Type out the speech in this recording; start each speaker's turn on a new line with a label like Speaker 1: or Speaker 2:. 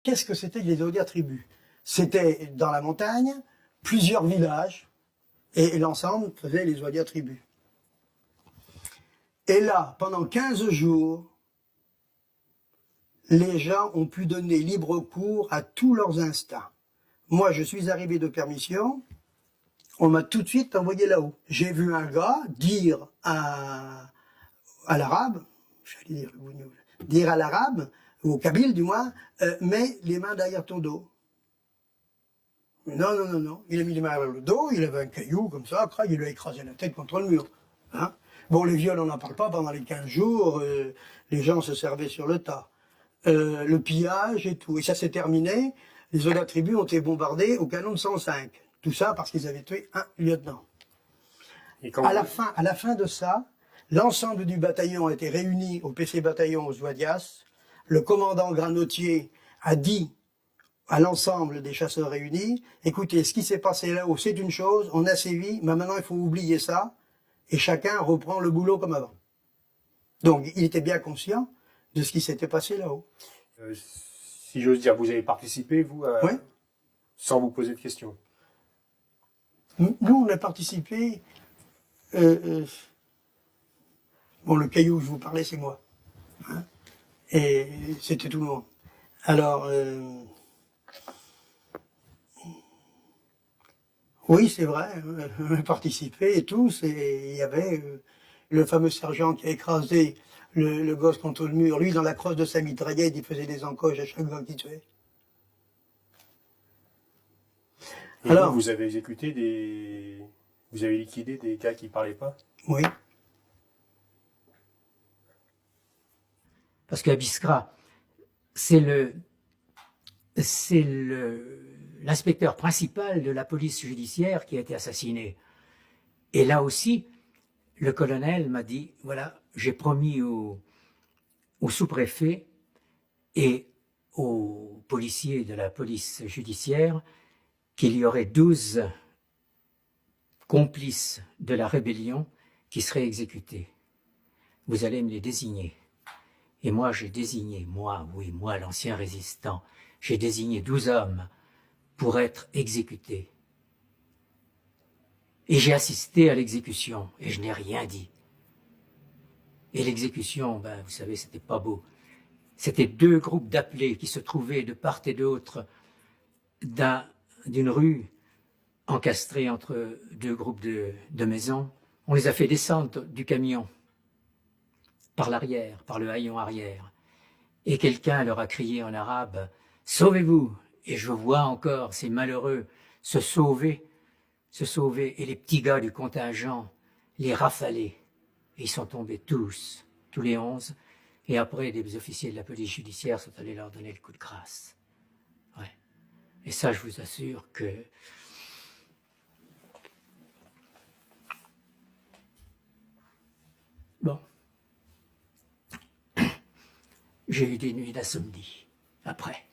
Speaker 1: Qu'est-ce que c'était que les Zodiac tribus? C'était dans la montagne, plusieurs villages, et l'ensemble faisait les Zodiac tribus. Et là, pendant 15 jours, les gens ont pu donner libre cours à tous leurs instincts. Moi, je suis arrivé de permission, on m'a tout de suite envoyé là-haut. J'ai vu un gars dire à l'arabe, j'allais dire à l'arabe, ou au kabyle du moins, mets les mains derrière ton dos. Non, non, non, non. Il a mis les mains derrière le dos, il avait un caillou comme ça, après il lui a écrasé la tête contre le mur. Hein, bon, les viols, on n'en parle pas, pendant les 15 jours, les gens se servaient sur le tas. Le pillage et tout. Et ça s'est terminé, les Zodiac tribus ont été bombardés au canon de 105. Tout ça parce qu'ils avaient tué un lieutenant. Et à la fin de ça, l'ensemble du bataillon a été réuni au PC bataillon aux Zouadias. Le commandant Granotier a dit à l'ensemble des chasseurs réunis, écoutez, ce qui s'est passé là-haut, c'est une chose, on a sévi, mais maintenant il faut oublier ça, et chacun reprend le boulot comme avant. Donc il était bien conscient de ce qui s'était passé là-haut.
Speaker 2: Si j'ose dire, vous avez participé, vous,
Speaker 1: oui,
Speaker 2: sans vous poser de questions?
Speaker 1: Nous, on a participé... bon, le caillou que je vous parlais, c'est moi. Hein, et c'était tout le monde. Alors, oui, c'est vrai, on a participé et tous, et il y avait le fameux sergent qui a écrasé le gosse contre le mur. Lui, dans la crosse de sa mitraillette, il faisait des encoches à chaque fois qu'il tuait.
Speaker 2: Et alors, vous avez exécuté des... Vous avez liquidé des gars qui ne parlaient pas?
Speaker 1: Oui.
Speaker 3: Parce qu'à Biskra, c'est l'inspecteur principal de la police judiciaire qui a été assassiné. Et là aussi, le colonel m'a dit, voilà, j'ai promis au sous-préfet et aux policiers de la police judiciaire qu'il y aurait 12 complices de la rébellion qui seraient exécutés. Vous allez me les désigner. Et moi, j'ai désigné, moi, l'ancien résistant, j'ai désigné 12 hommes pour être exécutés. Et j'ai assisté à l'exécution, et je n'ai rien dit. Et l'exécution, ben, vous savez, c'était pas beau. C'était 2 groupes d'appelés qui se trouvaient de part et d'autre d'une rue encastrée entre 2 groupes de maisons. On les a fait descendre du camion par l'arrière, par le haillon arrière. Et quelqu'un leur a crié en arabe « Sauvez-vous » Et je vois encore ces malheureux se sauver, et les petits gars du contingent les rafaler. Et ils sont tombés tous les 11. Et après, des officiers de la police judiciaire sont allés leur donner le coup de grâce. Ouais. Et ça, je vous assure que... Bon. J'ai eu des nuits d'insomnie après.